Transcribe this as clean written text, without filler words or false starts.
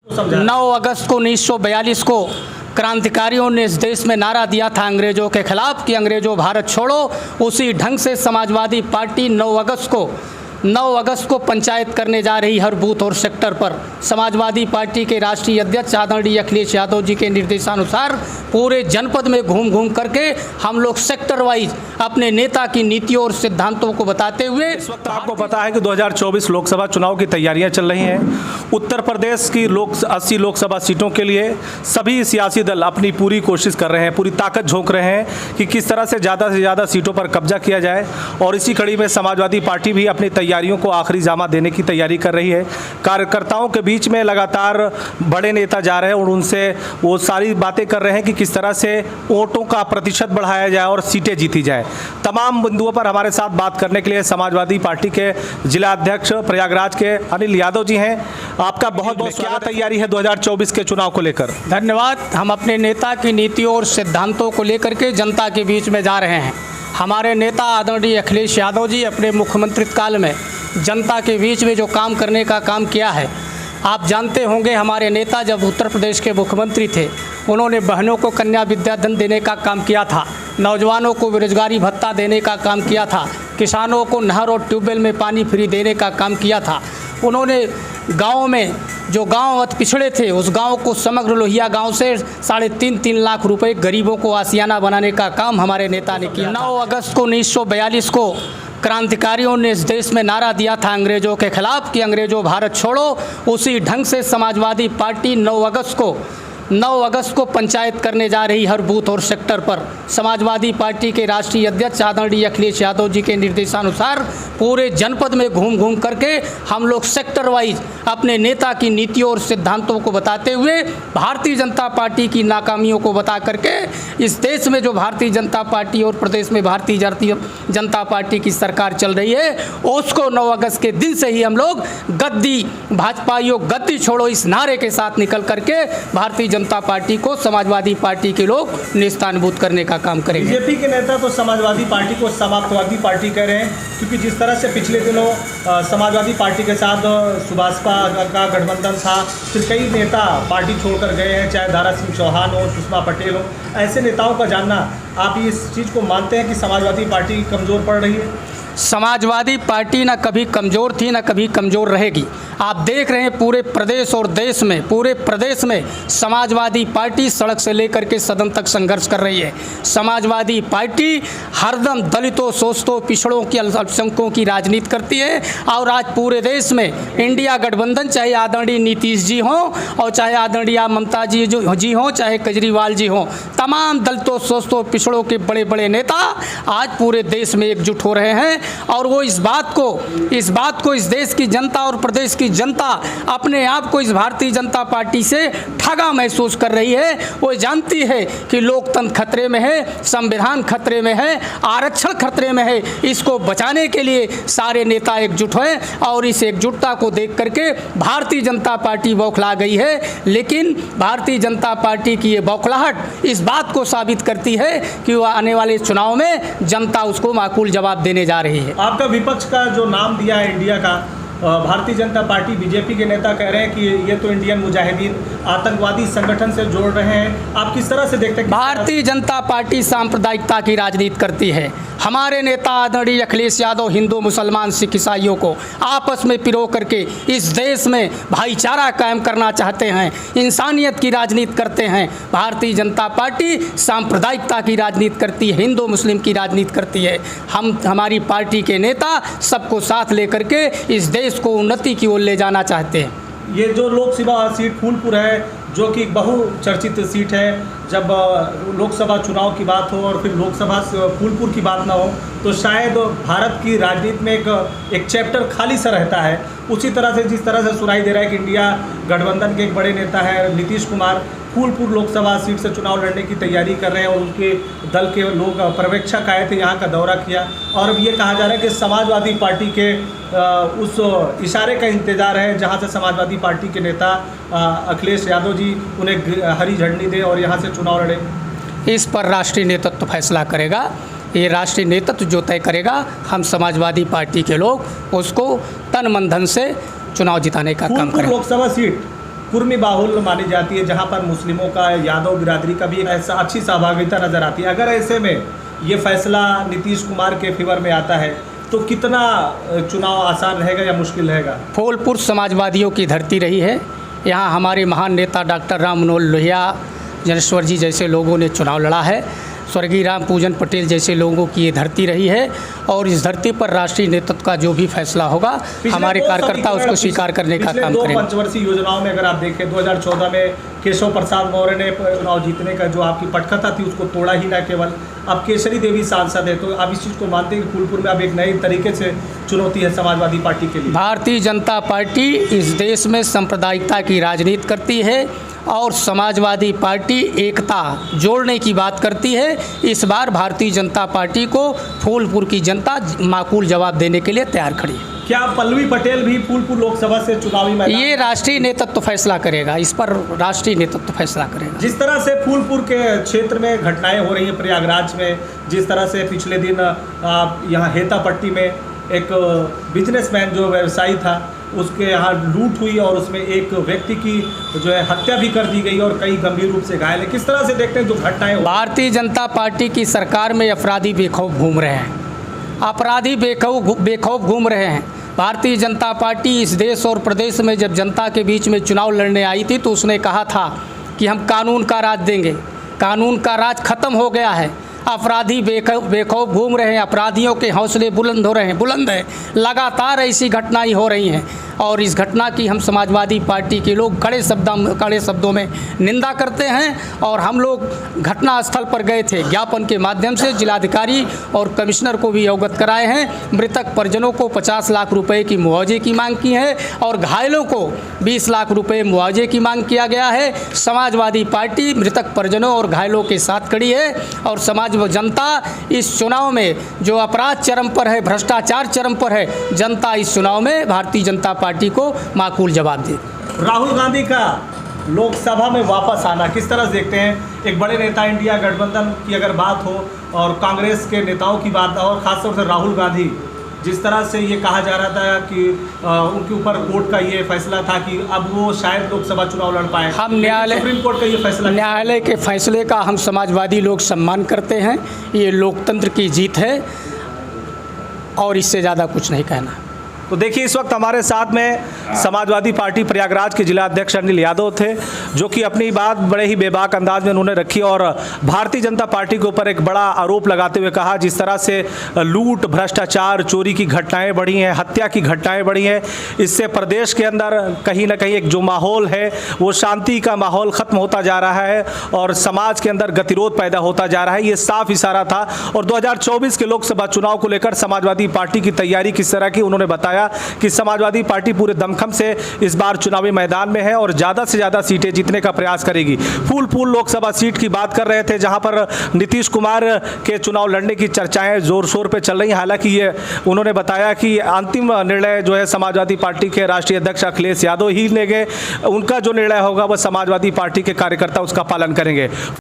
9 अगस्त को 1942 को क्रांतिकारियों ने इस देश में नारा दिया था अंग्रेजों के खिलाफ कि अंग्रेजों भारत छोड़ो। उसी ढंग से समाजवादी पार्टी 9 अगस्त को पंचायत करने जा रही हर बूथ और सेक्टर पर। समाजवादी पार्टी के राष्ट्रीय अध्यक्ष आदरणीय अखिलेश यादव जी के निर्देशानुसार पूरे जनपद में घूम घूम करके हम लोग सेक्टर वाइज अपने नेता की नीतियों और सिद्धांतों को बताते हुए, इस वक्त आपको पता है कि 2024 लोकसभा चुनाव की तैयारियां चल रही हैं। उत्तर प्रदेश की 80 लोकसभा सीटों के लिए सभी सियासी दल अपनी पूरी कोशिश कर रहे हैं, पूरी ताकत झोंक रहे हैं कि किस तरह से ज़्यादा सीटों पर कब्जा किया जाए। और इसी कड़ी में समाजवादी पार्टी भी अपनी तैयारियों को आखिरी जामा देने की तैयारी कर रही है। कार्यकर्ताओं के बीच में लगातार बड़े नेता जा रहे हैं और उनसे वो सारी बातें कर रहे हैं कि किस तरह से वोटों का प्रतिशत बढ़ाया जाए और सीटें जीती जाए। तमाम बिंदुओं पर हमारे साथ बात करने के लिए समाजवादी पार्टी के जिला अध्यक्ष प्रयागराज के अनिल यादव जी हैं। आपका बहुत बहुत क्या तैयारी है 2024 के चुनाव को लेकर? धन्यवाद। हम अपने नेता की नीतियों और सिद्धांतों को लेकर के जनता के बीच में जा रहे हैं। हमारे नेता आदरणीय अखिलेश यादव जी अपने मुख्यमंत्री काल में जनता के बीच में जो काम करने का काम किया है, आप जानते होंगे। हमारे नेता जब उत्तर प्रदेश के मुख्यमंत्री थे, उन्होंने बहनों को कन्या विद्याधन देने का काम किया था, नौजवानों को बेरोजगारी भत्ता देने का काम किया था, किसानों को नहर और ट्यूबवेल में पानी फ्री देने का काम किया था। उन्होंने गाँव में जो गांव अति पिछड़े थे, उस गांव को समग्र लोहिया गांव से 3.5 लाख रुपए गरीबों को आशियाना बनाने का काम हमारे नेता ने किया। 9 अगस्त को 1942 को क्रांतिकारियों ने इस देश में नारा दिया था अंग्रेजों के खिलाफ कि अंग्रेजों भारत छोड़ो। उसी ढंग से समाजवादी पार्टी 9 अगस्त को पंचायत करने जा रही हर बूथ और सेक्टर पर। समाजवादी पार्टी के राष्ट्रीय अध्यक्ष आदरणीय अखिलेश यादव जी के निर्देशानुसार पूरे जनपद में घूम घूम करके हम लोग सेक्टर वाइज अपने नेता की नीतियों और सिद्धांतों को बताते हुए, भारतीय जनता पार्टी की नाकामियों को बता करके, इस देश में जो भारतीय जनता पार्टी और प्रदेश में भारतीय जनता पार्टी की सरकार चल रही है, उसको 9 अगस्त के दिन से ही हम लोग गद्दी भाजपाइयों गद्दी छोड़ो इस नारे के साथ निकल करके भारतीय जनता पार्टी को समाजवादी पार्टी के लोग निस्तानभूत करने का काम करेंगे। बीजेपी के नेता तो समाजवादी पार्टी को समाजवादी पार्टी कह रहे हैं, क्योंकि जिस तरह से पिछले दिनों समाजवादी पार्टी के साथ सुभाषपा का गठबंधन था, फिर कई नेता पार्टी छोड़कर गए हैं, चाहे दारा सिंह चौहान हो, सुषमा पटेल हो। ऐसे नेताओं का जानना, आप इस चीज़ को मानते हैं कि समाजवादी पार्टी कमज़ोर पड़ रही है? समाजवादी पार्टी ना कभी कमज़ोर थी ना कभी कमज़ोर रहेगी। आप देख रहे हैं पूरे प्रदेश और देश में, पूरे प्रदेश में समाजवादी पार्टी सड़क से लेकर के सदन तक संघर्ष कर रही है। समाजवादी पार्टी हरदम दलितों, शोषितों, पिछड़ों की, अल्पसंख्यकों की राजनीति करती है। और आज पूरे देश में इंडिया गठबंधन, चाहे आदरणीय नीतीश जी हों और चाहे आदरणीय ममता जी हों, चाहे केजरीवाल जी हों, तमाम दलितों, शोषितों, पिछड़ों के बड़े बड़े नेता आज पूरे देश में एकजुट हो रहे हैं। और वो इस बात को इस देश की जनता और प्रदेश की जनता अपने आप को इस भारतीय जनता पार्टी से ठगा महसूस कर रही है। वो जानती है कि लोकतंत्र खतरे में है, संविधान खतरे में है, आरक्षण खतरे में है। इसको बचाने के लिए सारे नेता एकजुट हुए और इस एकजुटता को देख करके भारतीय जनता पार्टी बौखला गई है। लेकिन भारतीय जनता पार्टी की ये बौखलाहट इस बात को साबित करती है कि वह आने वाले चुनाव में जनता उसको माकूल जवाब देने जा रही है। आपका विपक्ष का जो नाम दिया है इंडिया का, भारतीय जनता पार्टी, बीजेपी के नेता कह रहे हैं कि ये तो इंडियन मुजाहिदीन आतंकवादी संगठन से जोड़ रहे हैं। आप किस तरह से देखते हैं? भारतीय जनता पार्टी सांप्रदायिकता की राजनीति करती है। हमारे नेता आदरणीय अखिलेश यादव हिंदू, मुसलमान, सिख, ईसाइयों को आपस में पिरो करके इस देश में भाईचारा कायम करना चाहते हैं, इंसानियत की राजनीति करते हैं। भारतीय जनता पार्टी सांप्रदायिकता की राजनीति करती है, हिंदू मुस्लिम की राजनीति करती है। हमारी पार्टी के नेता सबको साथ लेकर के इस देश को उन्नति की ओर ले जाना चाहते हैं। ये जो लोकसभा सीट फूलपुर है, जो कि बहुचर्चित सीट है, जब लोकसभा चुनाव की बात हो और फिर लोकसभा फूलपुर की बात ना हो, तो शायद भारत की राजनीति में एक चैप्टर खाली सा रहता है। उसी तरह से जिस तरह से सुनाई दे रहा है कि इंडिया गठबंधन के एक बड़े नेता है नीतीश कुमार, फूलपुर लोकसभा सीट से चुनाव लड़ने की तैयारी कर रहे हैं और उनके दल के लोग पर्यवेक्षक आए थे, यहाँ का दौरा किया। और अब ये कहा जा रहा है कि समाजवादी पार्टी के उस इशारे का इंतज़ार है जहाँ से समाजवादी पार्टी के नेता अखिलेश यादव जी उन्हें हरी झंडी दे और यहाँ से चुनाव लड़े। इस पर राष्ट्रीय नेतृत्व फैसला करेगा। ये राष्ट्रीय नेतृत्व जो तय करेगा, हम समाजवादी पार्टी के लोग उसको तन मन धन से चुनाव जिताने का काम करेंगे। लोकसभा सीट कुर्मी बाहुल मानी जाती है, जहां पर मुस्लिमों का, यादव बिरादरी का भी ऐसा अच्छी सहभागिता नज़र आती है। अगर ऐसे में ये फैसला नीतीश कुमार के फेवर में आता है तो कितना चुनाव आसान रहेगा या मुश्किल रहेगा? फूलपुर समाजवादियों की धरती रही है। यहाँ हमारे महान नेता डॉक्टर राम मनोहर लोहिया, जनेश्वर जी जैसे लोगों ने चुनाव लड़ा है। स्वर्गीय राम पूजन पटेल जैसे लोगों की ये धरती रही है और इस धरती पर राष्ट्रीय नेतृत्व का जो भी फैसला होगा हमारे कार्यकर्ता उसको स्वीकार करने का काम करेंगे। पंचवर्षीय योजनाओं में अगर आप देखें 2014 में केशव प्रसाद मौर्य ने चुनाव जीतने का जो आपकी पटकथा थी उसको तोड़ा ही ना केवल, अब केसरी देवी सांसद है, तो आप इस चीज़ को मानते हैं कि फूलपुर में अब एक नए तरीके से चुनौती है समाजवादी पार्टी के लिए? भारतीय जनता पार्टी इस देश में सांप्रदायिकता की राजनीति करती है और समाजवादी पार्टी एकता जोड़ने की बात करती है। इस बार भारतीय जनता पार्टी को फूलपुर की जनता माकूल जवाब देने के लिए तैयार खड़ी है। क्या पल्लवी पटेल भी फूलपुर लोकसभा से चुनावी मैदान? ये राष्ट्रीय नेतृत्व फैसला करेगा, इस पर राष्ट्रीय नेतृत्व फैसला करेगा। जिस तरह से फूलपुर के क्षेत्र में घटनाएं हो रही हैं, प्रयागराज में जिस तरह से पिछले दिन यहाँ हेतापट्टी में एक बिजनेसमैन जो व्यवसायी था उसके यहाँ लूट हुई और उसमें एक व्यक्ति की जो है हत्या भी कर दी गई और कई गंभीर रूप से घायल है, किस तरह से देखते हैं जो घटनाएं? भारतीय जनता पार्टी की सरकार में अपराधी बेखौफ घूम रहे हैं, अपराधी बेखौफ घूम रहे हैं। भारतीय जनता पार्टी इस देश और प्रदेश में जब जनता के बीच में चुनाव लड़ने आई थी तो उसने कहा था कि हम कानून का राज देंगे। कानून का राज खत्म हो गया है, अपराधी बेखौफ घूम रहे हैं, अपराधियों के हौसले बुलंद हो रहे हैं, बुलंद है। लगातार ऐसी घटनाएं हो रही हैं और इस घटना की हम समाजवादी पार्टी के लोग कड़े शब्दों में निंदा करते हैं और हम लोग घटना स्थल पर गए थे, ज्ञापन के माध्यम से जिलाधिकारी और कमिश्नर को भी अवगत कराए हैं। मृतक परिजनों को 50 लाख रुपए की मुआवजे की मांग की है और घायलों को 20 लाख रुपए मुआवजे की मांग किया गया है। समाजवादी पार्टी मृतक परिजनों और घायलों के साथ खड़ी है और जनता इस चुनाव में जो अपराध चरम पर है, भ्रष्टाचार चरम पर है, जनता इस चुनाव में भारतीय जनता पार्टी को माकूल जवाब दे। राहुल गांधी का लोकसभा में वापस आना किस तरह से देखते हैं? एक बड़े नेता इंडिया गठबंधन की अगर बात हो और कांग्रेस के नेताओं की बात और खासतौर से राहुल गांधी, जिस तरह से ये कहा जा रहा था कि उनके ऊपर कोर्ट का ये फैसला था कि अब वो शायद लोकसभा चुनाव लड़ पाए, हम सुप्रीम कोर्ट का ये फैसला, न्यायालय के फैसले का हम समाजवादी लोग सम्मान करते हैं। ये लोकतंत्र की जीत है और इससे ज़्यादा कुछ नहीं कहना। तो देखिए इस वक्त हमारे साथ में समाजवादी पार्टी प्रयागराज के जिला अध्यक्ष अनिल यादव थे, जो कि अपनी बात बड़े ही बेबाक अंदाज में उन्होंने रखी और भारतीय जनता पार्टी के ऊपर एक बड़ा आरोप लगाते हुए कहा जिस तरह से लूट, भ्रष्टाचार, चोरी की घटनाएं बढ़ी हैं, हत्या की घटनाएं बढ़ी हैं, इससे प्रदेश के अंदर कहीं ना कहीं एक जो माहौल है वो शांति का माहौल ख़त्म होता जा रहा है और समाज के अंदर गतिरोध पैदा होता जा रहा है। ये साफ इशारा था और 2024 के लोकसभा चुनाव को लेकर समाजवादी पार्टी की तैयारी किस तरह की उन्होंने बताया कि समाजवादी पार्टी पूरे दमखम से इस बार चुनावी मैदान में है और ज़्यादा से ज़्यादा सीटें जीतने का प्रयास करेगी। फूलपुर लोकसभा सीट की बात कर रहे थे जहां पर नीतीश कुमार के चुनाव लड़ने की चर्चाएं जोर शोर पे चल रही हैं। हालांकि ये उन्होंने बताया कि अंतिम निर्णय जो है समाजवादी पार्टी के राष्ट्रीय अध्यक्ष अखिलेश यादव ही लेंगे, उनका जो निर्णय होगा वह समाजवादी पार्टी के कार्यकर्ता उसका पालन करेंगे।